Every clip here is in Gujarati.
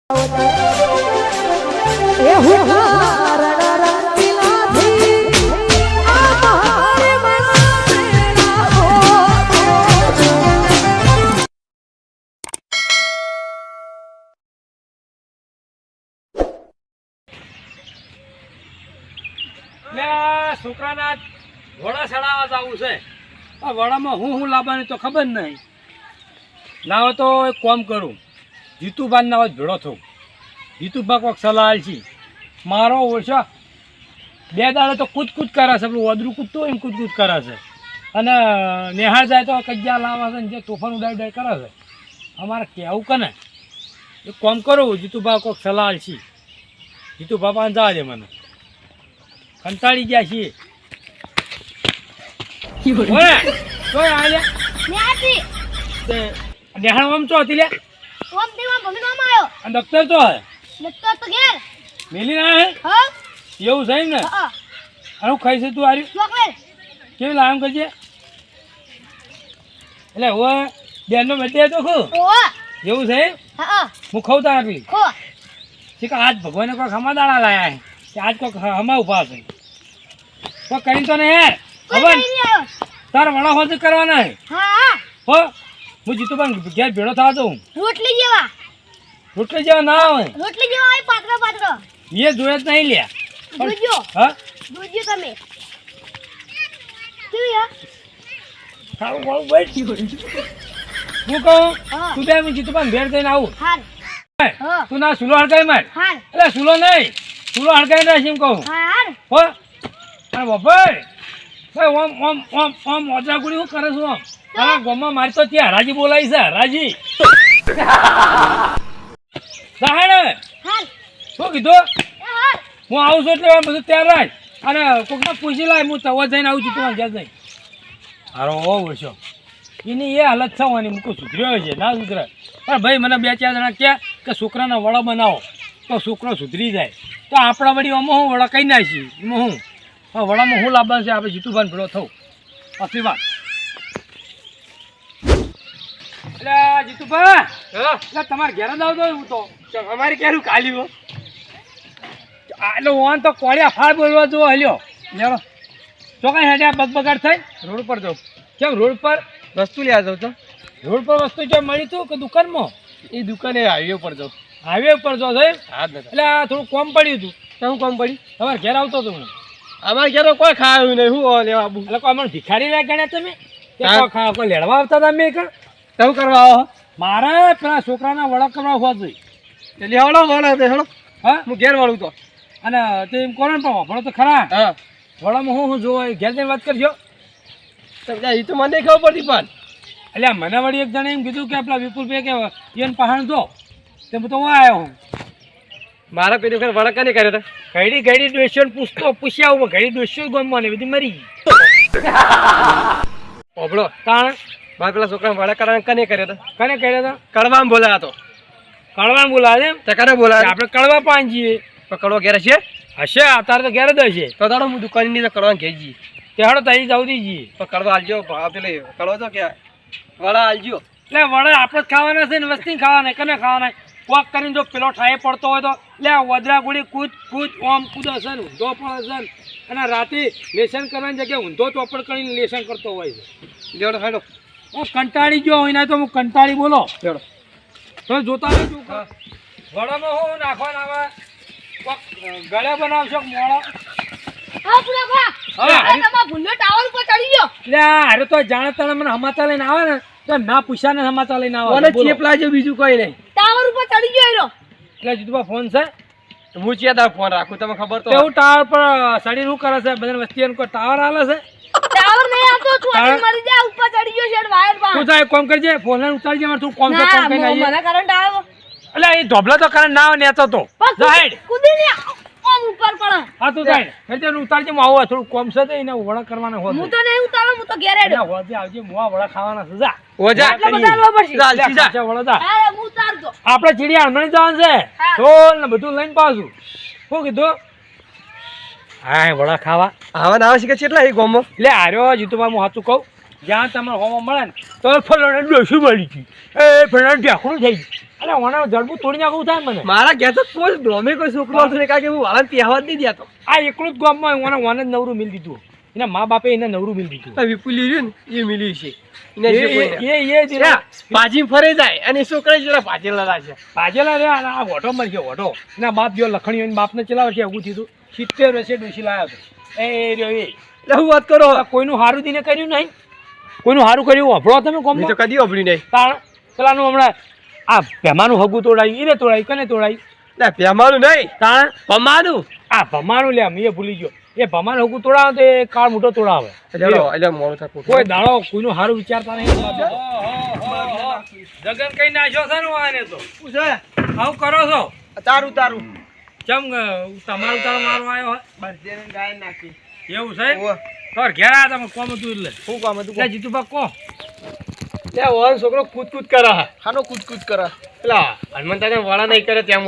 છોકરાના વડા ચડાવવા જવું છે. આ વડામાં હું લાવવાની તો ખબર નહીં. લાવો તો એક કામ કરું, જીતુભાઈ ના ભેળો થવું. જીતુભા કોઈક સલાહ છે મારો ઓછો 2 દાડે તો કૂદ કરે છે. પેલું ઓદરું કૂદતું હોય એમ કૂદ કરે છે. અને નેહાળ જાય તો કજ્જા લાવે છે ને જે તોફાન ઉડાઈ કરે છે. અમારે કહેવું કે ને એક કામ કરું, જીતુભા કોઈક સલાહ છે. જીતુભા પાસે જવા દે, મને કંટાળી ગયા છીએ. નેહાળ ચો હતી લે દફતર તો મેલી ના એવું છે ને. હું ખાઈ છે તું આર્યું કેવી લામ કરજે. એટલે હવે બેનનો બર્થડે હતો ખું એવું છે. હું ખાઉં તા આટલી આજ ભગવાને કોઈ હમા દાણા લાયા છે. આજ કોઈ હમા ઉભા છે કોઈ કરી તો નહીં યાર. ખબર તારા વડા હોજ કરવાના હે. હો હું જીતુભાઈ ઘેર ભેળો થવા દઉં. રોટલી જેવા ના હોય. એ જોયે જ નહીં લ્યા. હા તમે ખાવું ખાવું બેઠ. હું કહું તું બે હું જીતુભાઈ ભેળ થઈને આવું. તું ના સુલો હડકાઈ માર. એટલે સુલો નહીં, સુલો હડકાઈ ના એમ કહું. હો અને બપોર ઓમ ઓમ ઓમ ઓમ ઓદરાગુડી શું કરે છું? આમ તારા ગામમાં મારી તો ત્યાં હરાજી બોલાવી છે. હરાજી શું કીધું? હું આવું છું એટલે બધું તૈયાર રાખ. અને કોકને પૂછી લાય, હું તવા જઈને આવું છું તમારે ઘેર જઈ. હારો હોવ છો એની એ હાલત થવાની મૂકો સુધર્યો છે ના સુધરે. પણ ભાઈ મને 2-4 જણા કહે કે છોકરાના વડા બનાવો તો છોકરો સુધરી જાય. તો આપણા વળી આમાં હું વડા કહી નાખીએ એમાં હું વડામાં હું લાવવાનું છે. આપણે જીતુભાઈ ભેળો થવું પછી વાત. એટલે જીતુભાઈ એટલે તમારે ઘેર જ આવતો હું તો અમારે ક્યારું કાલ્યું એટલે ઓન તો કોળિયા ફાળ બોલવા જો હલ્યો લેરો ચોકાઈ હેડ્યા બગબગાડ થઈ રોડ પર જાઉં. કેમ રોડ પર વસ્તુ લેવા જાઉં છો? રોડ પર વસ્તુ કેમ મળી તું કે દુકાનમાં? એ દુકાને હાઈવે પર જાઉં. હાઈવે પર જાઉં છો? હા એટલે થોડું કોમ પડ્યું હતું. શું કોમ પડ્યું? તમારે ઘેર આવતો હતો હું. અમારે ઘેર કોઈ ખાયું નહીં. શું લેવા આવું? એટલે કોઈ અમને ભિખારી ના ગણ્યા તમે? કોઈ લેડવા આવતા હતા મેં શું કરવા આવો? મારે પેલા છોકરાના વડા કરવા હોવા જોઈએ. એટલે લેવડો વડા હેડો. હા હું ઘેર વાળું તો. અને તે એમ કોણ પણ વાપરો તો ખરા. હા વડામાં હું જોવા ઘેર જઈને વાત કરજો. એ તો મને ખબર પડતી પણ એટલે મને વળી એક જણે એમ કીધું કે પેલા વિપુલભાઈ કે એને પહાણ જો તે હું તો આવ્યો હું. મારા કોઈ વખત વડા કને કર્યો હતા? ઘડી ડોસ્યો પૂછી આવું. ઘડી ડોસ્યો ગમવા ને બધી મરી ગઈ. ઓબળો તાણ મારા પેલા છોકરા વડા કરવાના કને કર્યો હતા? કને કર્યો હતા? કડવામાં બોલાયા તો. કડવામાં બોલાવે એમ? તે કને બોલાવે? આપણે કડવા પાન જઈએ. તો કડવા ઘેર છે? હશે અત્યારે તો ઘેર જ હશે. તો તારો હું દુકાનની તો કડવા ઘેર જઈએ. તે હડો તઈ જાવ દીજીએ. તો કડવા હાલજો પેલે કડવા તો કે વડા હાલજો. એટલે વડા આપણે જ ખાવાના છે ને વસ્તી ખાવાના કને ખાવાના? વોક કરીને જો પેલો ઠાએ પડતો હોય તો લે વદરા ગુડી કૂદ ઓમ કૂદો છે ને ઊંધો પણ છે ને. અને રાતે લેસન કરવાની જગ્યાએ ઊંધો ચોપડ કરીને લેસન કરતો હોય છે. લેવડો હેડો હું કંટાળી ગયો હોય ને તો હું કંટાળી બોલો. લેવડો તો જોતા રહેજો. વડામાં હું નાખવાના આવે ગળે બનાવશો મોળો. અરે તો જાણે તને મને સમાચાર લઈને આવે ને તો ના પૂછ્યા ને સમાચાર લઈને આવે. ચેપલા જેવું બીજું કઈ નહીં. ટાવર ઉપર ચડી ગયો એટલે જીતુભા ફોન છે. હું ચેતા ફોન રાખું તમને ખબર તો. એવું ટાવર પર સડી શું કરે છે? બધા વસ્તી એમ કોઈ ટાવર હાલે છે? ટાવર નહીં આવતો મરી જાય ઉપર ચડી ગયો છે વાયર પર. તું જાય કોમ કરજે ફોન ઉતારજે મારે તું કોમ કર કોમ કરી નાખજે. મને કરંટ આવ્યો એટલે એ ઢોબલા તો કરંટ ના આવે નેતો તો સાઈડ કુદી ને ઓમ ઉપર પડે. હા તું સાઈડ એટલે ઉતારજે હું આવું થોડું કોમ છે એને વડા કરવાના હોય. હું તો નહીં ઉતારું હું તો ઘેરે હેડો. હોજે આવજે મોવા વડા ખાવાના છે. જા ઓજા એટલે બતાવવા પડશે. ચાલ સીધા વડા હા હું ઉતારજો. આપણે ચીડિયા હમણાં જવાનું છે ઢોલ ને બધું લઈને પાછું. શું કીધું? હા વડા ખાવા આવવાના આવે છે કે કેટલા એ ગોમો? એટલે આર્યો જીતુભાઈ હું સાચું કહું જ્યાં તમારે હોવા મળે ને તો ફલાણા ડોસી મળી ગઈ એ ફલાણા ઢેકણું થઈ ગયું અરે મને જડબું તોડી નાખવું થાય મને મારા ઘેર તો કોઈ ડોમે કોઈ છોકરો હતો ને કારણ કે હું વાળા પહેવા જ નહીં દેતો આ એકલું જ ગામમાં મને નવરું મિલ દીધું એના મા બાપે એને નવરું મિલ દીધું વિપુલી રહ્યું ને એ મિલ્યું છે ભાજી ફરે જાય અને છોકરા જરા ભાજેલા છે ભાજેલા રે આ વોટો મળી ગયો વોટો એના બાપ જો લખણી બાપને ચલાવે છે એવું થયું 70 વર્ષે ડોસી લાવ્યો હતો એ રહ્યો એ એટલે હું વાત કરો કોઈનું હારું દીને કર્યું નહીં કોઈનું હારું કર્યું વાપરો તમે કોમ તો કદી વાપરી નહીં તાણ પેલાનું હમણાં આ ભેમાનું હગું તોડાયું એને તોડાયું કને તોડાયું ના ભેમાનું નહીં તાણ પમાનું આ ભમાનું લે એ ભૂલી ગયો એ ભમાનું હગું તોડાવે તો એ કાળ મોટો તોડાવે એટલે મોડું થાય કોઈ દાડો કોઈનું હારું વિચારતા નહીં જગન કઈ નાખ્યો છે ને આને તો પૂછે આવું કરો છો તારું તારું ચમ તમારું તારો મારો આવ્યો હોય બસ ગાય નાખી એવું છે તો ઘેર આ તમે કોમ હતું એટલે શું કામ હતું લે જીતુબા કો લે ઓન છોકરો કૂદ કરે ખાનો કૂદ કરે પેલા હનુમાન દાદા વાળા નહીં કરે ત્યાં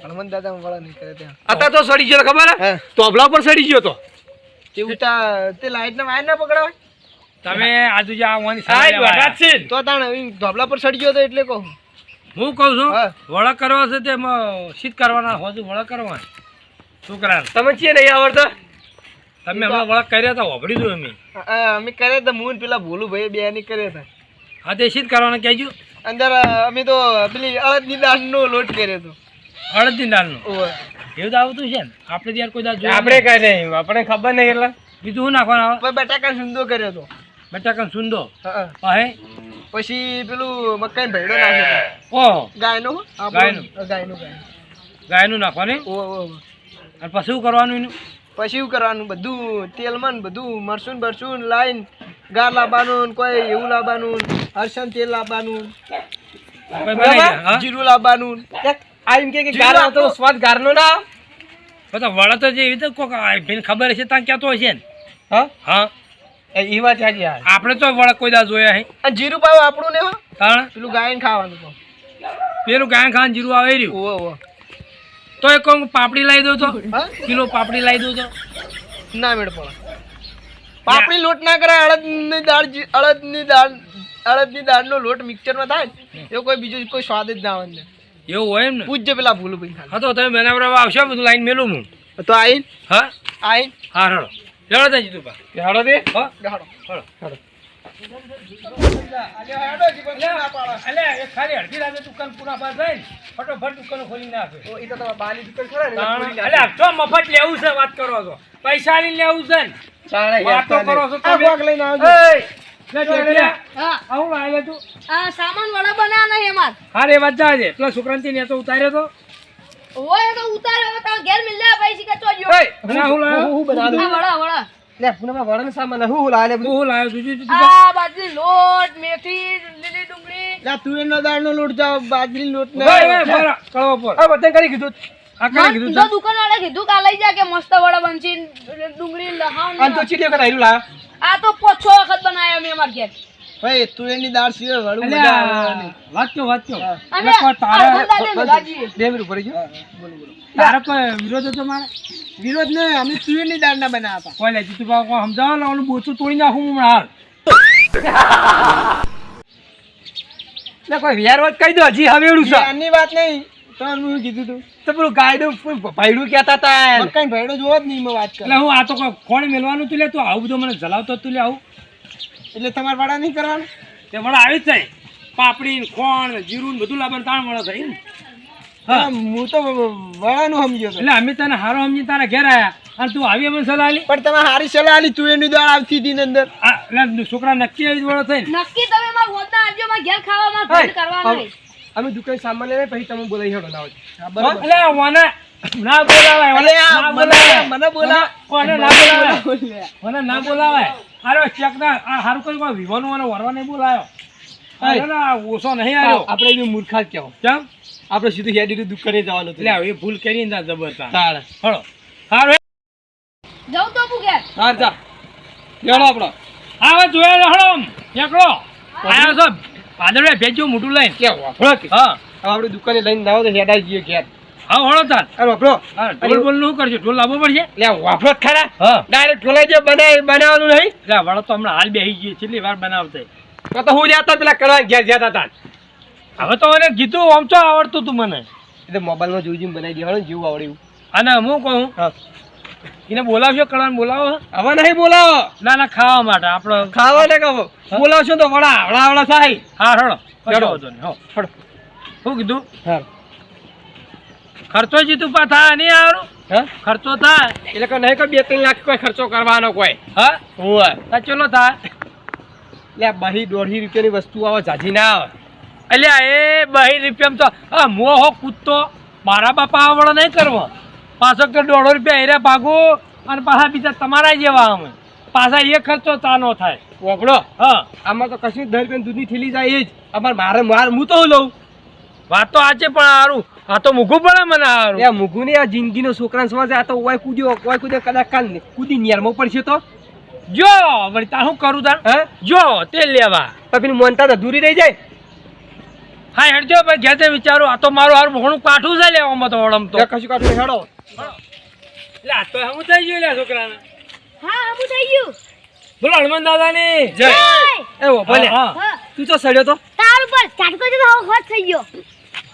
હનુમાન દાદા વાળા નહીં કરે ત્યાં અત્યારે તો સડી ગયો ખબર હે તોબલા પર સડી ગયો તો તે ઉતા તે લાઈટ ના વાયર ના પકડાવે તમે આજુ જે આવવાની સાઈડ છે તો તાણ ધોબલા પર સડી ગયો તો એટલે કહું હું કહું છું વળક કરવા છે તે શીત કરવાના હોજુ વળક કરવાના છોકરા તમે છીએ નહીં આવડતા તમે હમણાં વળક કર્યા હતા વાપરી દો અમે કર્યા હતા હું પેલા ભોલું ભાઈ બે ની કર્યા હતા હા તે શીત કરવાના કહેજો અંદર અમે તો પેલી અડદની દાળનો લોટ કર્યો હતો અડદની દાળનો એવું તો આવતું છે ને આપણે ત્યાં કોઈ દાળ આપણે કઈ નહીં આપણે ખબર નહીં એટલે બીજું શું નાખવાનું આવે બટાકા સુંદો કર્યો હતો બટાકા સુંદો હે પછી પેલું મકાઈ ભેડો નાખ્યો ઓહો ગાયનો ગાયનું નાખવાનું અને પછી શું કરવાનું એનું પછી શું કરવાનું બધું તેલમાં બધું મરસું બરસું લાઈન ગાર લાવવાનું કોઈ એવું લાવવાનું હરસન તેલ લાવવાનું જીરું લાવવાનું આ એમ કે ગાર તો સ્વાદ ગારનો ના બધા વડા તો જે એવી તો કોક ખબર હશે ત્યાં ક્યાં તો હશે ને હા એ વાત સાચી આપણે તો વડા કોઈ દા જોયા હે અને જીરું પાવ આપણું ને તાણ પેલું ગાયન ખાવાનું પેલું ગાયન ખાવાનું જીરું આવે રહ્યું ઓહો તો એક પાપડી લાવી દો તો કિલો પાપડી લાવી દો તો ના મેળ પડે પાપડી લોટ ના કરાય અડદની દાળનો લોટ મિક્સરમાં થાય ને એવું કોઈ બીજું કોઈ સ્વાદ જ ના આવે એવું હોય એમ ને પૂછજે પેલા ભૂલું ભાઈ હા તો તમે બરાબર આવશો બધું લાઈન મેલું હું તો આઈન હા આઈન હા રડો રડો ત્યાં જીતું પા હાડો દે હા હાડો હાડો હાડો ખાલી અડધી રાતે દુકાન પૂરા પાસ થાય ને ફટોફટ દુકાનો ખોલી નાખે એ તો તમારા બાની દુકાન ખરા ને તો મફત લેવું છે વાત કરો છો પૈસા લઈને લેવું છે ને વાતો કરો છો તમે લઈને આવજો આવું લાવે તું સામાન વડા બનાવવાના છે અમાર હા રે વાત જાજે પેલા છોકરાને ને તો ઉતાર્યો તો ઓય તો ઉતારે હવે તાર ઘેર મિલ્યા પૈસા કે ચોજો અને હું લાવ્યો હું બના દઉં વડા વડા લે પુના વડાનો સામાન હું લાવે હું લાવ્યો બીજું આ બાજરી લોટ મેથી લીલી ડુંગળી લે તુવેરનો દાળનો લોટ જાવ બાજરી લોટ ને કળવો પર આ બધે કરી કીધું આ કરી કીધું તો દુકાન વાળા કીધું કા લઈ જા કે મસ્ત વડા બનશે ડુંગળી લહાણ આ તો ચીલે કરાયું લા આ તો 5-6 વખત બનાવ્યા મેં અમાર ઘેર ભાઈ તુવેરની દાળ સિવાય વડું મજા આવે વાંચો અને તારે ડેમ ઉપર ગયો બોલો તારે કોઈ વિરોધ હતો મારે વિરોધ ને અમે તુવેરની દાળ ના બનાવતા કોઈ લે જીતુ બાબા કોઈ સમજાવો ને ઓલું બોચું તોડી નાખું હું હાલ ના કોઈ વ્યારવાત કહી દો હજી હવે એવડું છે આની વાત નહીં તો હું કીધું તું તો પેલું ગાયડું ભાઈડું કહેતા હતા કઈ ભાઈડું જોવો જ નહીં મેં વાત કરી એટલે હું આ તો કોણ મેળવાનું તું લે તું આવું બધું મને જલાવતો તું લે આવું એટલે તમારે વાડા નહીં કરવાનું તે વડા આવી જ જાય પાપડી ખોણ જીરું બધું લાવવાનું તાણ વડા થાય ને હા હું તો વડાનું સમજ્યો એટલે અમે તને હારો સમજી તારા ઘેર આવ્યા અને તું આવી અમને સલાહ આલી પણ તમે હારી સલાહ આલી તુવેરની દાળ આવતી હતી ને અંદર એટલે છોકરા નક્કી આવી વડો થઈ નક્કી તમે માર હોતા આવજો માર ઘેર ખાવા માં ફોન કરવા નહીં અમે દુકાન સામાન લઈને પછી તમે બોલાવી હેડો ના એટલે મને ના બોલાવાય મને બોલા કોને ના બોલાવાય મને ના બોલાવાય અરે ચેક ના આ હારું કોઈ કોઈ વિવાનો અને વરવા નહીં બોલાયો અરે ના ઓછો નહીં આવ્યો આપણે એવી મૂર્ખા જ કહેવો કેમ આપણે સીધું હેડી દુકાને જવાનું એટલે એ ભૂલ કરી ને જબરતા તાળ હળો હારું જાવ તો બુ ઘેર હા જા હેડો આપણો હવે જોયા હળો એકલો આયો છો પાદરે ભેજો મોટું લઈને કેવો આપણો હા આપણે દુકાને લઈને જાવ તો હેડાઈ જઈએ ઘેર હા હળો તાર અરે વાપરો હા ઢોલ બોલ નું કરજો ઢોલ લાવવો પડશે લે વાપરો જ ખરા હા ડાયરેક્ટ ઢોલાઈ જે બનાવવાનું નહીં એટલે વળો તો હમણાં હાલ બેસી ગઈ કેટલી વાર બનાવતા તો હું લેતા પેલા કરવા ઘેર જતા હતા હવે તો મને કીધું આમ તો આવડતું તું મને એટલે મોબાઈલમાં જોઈ જોઈને બનાવી દેવાનું જેવું આવડ્યું અને હું કહું હા એને બોલાવશો કળાને બોલાવો હવે નહીં બોલાવો ના ના ખાવા માટે આપણો ખાવા ને કહો બોલાવશો તો વડા આવડા થાય હા રડો રડો. હો શું કીધું હા ખર્ચો જીતું પા થાય નહીં આવડું હા ખર્ચો થાય એટલે કે નહીં કે 2-3 લાખ કોઈ ખર્ચો કરવાનો કોઈ હા હોય તા ચલો થાય એટલે બહી 150 રૂપિયાની વસ્તુ આવે જાજી ના આવે અલ્યા એ 2 રૂપિયામાં તો આ મોહો કૂદતો મારા બાપા આવડે નહીં કરવા પાછો કે 150 રૂપિયા હેરે ભાગો અને પાછા બીજા તમારા જેવા અમે પાછા એ ખર્ચો ચાનો થાય વાપડો હા આમાં તો કશું 10 રૂપિયાની દૂધની થેલી જાય એ જ અમારે મારે હું તો લઉં વાત તો આજે પણ સારું આ તો મૂકવું પડે મને સારું એ મૂકું ને આ જિંદગીનો છોકરાને સમજે આ તો ઓય કૂદ્યો કદાચ કાલ કૂદી નિયરમાં પડશે તો જો વળી તા શું કરું તાર હા જો તે લેવા તો પેલું મોનતા તો દૂરી રહી જાય હા હેડજો ભાઈ ઘેર તે વિચારું આ તો મારું હારું ઘણું કાઠું છે લેવામાં તો ઓળમ તો કશું કાઢું હેડો એટલે આ તો હમું થઈ ગયું લે છોકરાને હા હમું થઈ ગયું બોલો હનુમાન દાદાની જય એ ઓ ભલે હા હા તું તો સડ્યો તો તાર ઉપર ઝાટકો જો હોત થઈ ગયો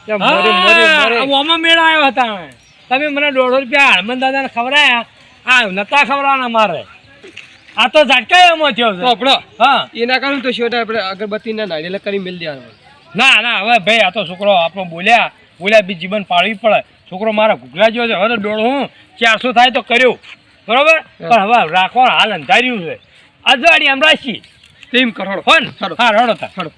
એ મોરે મોરે ઓમાં મેળ આવ્યો હતા અમે. તમે મને 150 રૂપિયા હનુમાન દાદાને ખવડાયા આ નતા ખવડાવવાના મારે આ તો ઝાટકા એમાં થયો છે વાપડો હા એના કારણ તો શોટા આપણે અગરબત્તીના નાળિયેર કરી મેલ દેવાનું ના ના હવે ભાઈ આ તો છોકરો આપણો બોલ્યા બી જીવન પાળવી પડે છોકરો મારા ઘૂઘરા જેવો છે હવે તો 400 થાય તો કર્યું બરોબર પણ હવે રાખવાનું હાલ અંધાર્યું છે અજવાળી આમ રાખી તેમ કરો ફોન હા રડો તા હડો